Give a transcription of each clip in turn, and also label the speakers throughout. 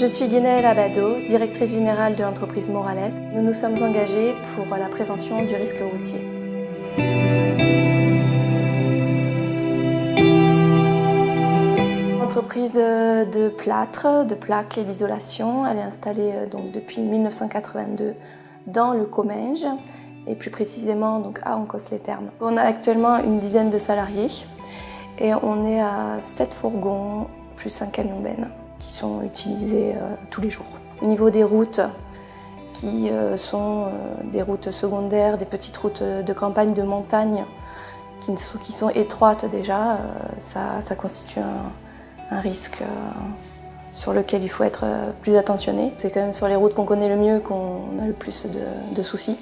Speaker 1: Je suis Guénaëlle Abado, directrice générale de l'entreprise Morales. Nous nous sommes engagés pour la prévention du risque routier. Entreprise de plâtre, de plaques et d'isolation. Elle est installée donc depuis 1982 dans le Comminges et plus précisément donc à Ancos-les-Thermes. On a actuellement une dizaine de salariés et on est à 7 fourgons plus un camion benne qui sont utilisés tous les jours. Au niveau des routes, qui sont des routes secondaires, des petites routes de campagne, de montagne, qui sont étroites déjà, ça constitue un risque sur lequel il faut être plus attentionné. C'est quand même sur les routes qu'on connaît le mieux qu'on a le plus de soucis.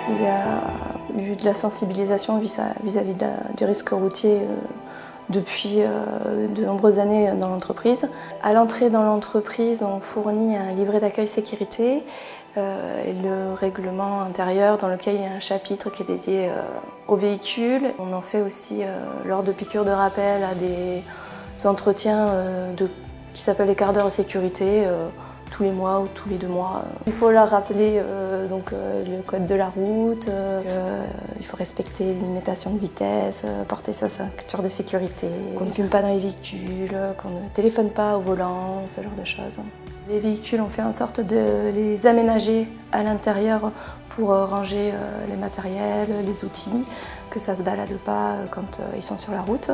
Speaker 1: Il y a eu de la sensibilisation vis-à-vis du risque routier depuis de nombreuses années dans l'entreprise. À l'entrée dans l'entreprise, on fournit un livret d'accueil sécurité et le règlement intérieur dans lequel il y a un chapitre qui est dédié aux véhicules. On en fait aussi lors de piqûres de rappel à des entretiens qui s'appellent les quarts d'heure de sécurité. Tous les mois ou tous les 2 mois. Il faut leur rappeler le code de la route, qu'il faut respecter les limitations de vitesse, porter sa ceinture de sécurité, qu'on ne fume pas dans les véhicules, qu'on ne téléphone pas au volant, ce genre de choses. Les véhicules, on fait en sorte de les aménager à l'intérieur pour ranger les matériels, les outils, que ça ne se balade pas quand ils sont sur la route.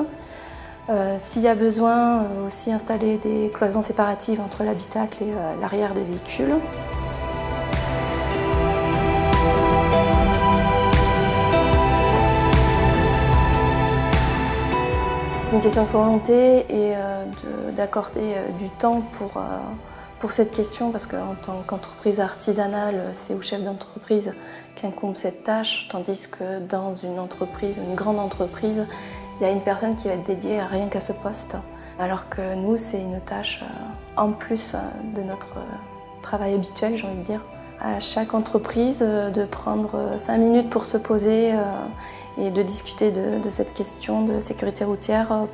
Speaker 1: S'il y a besoin, aussi installer des cloisons séparatives entre l'habitacle et l'arrière des véhicules. C'est une question de volonté et d'accorder du temps pour cette question, parce qu'en tant qu'entreprise artisanale, c'est au chef d'entreprise qu'incombe cette tâche, tandis que dans une entreprise, une grande entreprise, il y a une personne qui va être dédiée à rien qu'à ce poste. Alors que nous, c'est une tâche en plus de notre travail habituel, j'ai envie de dire. À chaque entreprise, de prendre 5 minutes pour se poser et de discuter de cette question de sécurité routière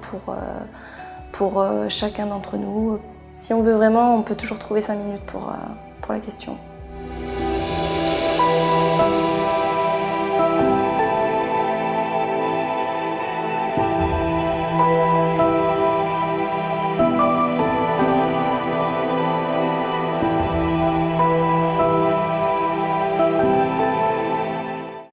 Speaker 1: pour chacun d'entre nous. Si on veut vraiment, on peut toujours trouver 5 minutes pour la question.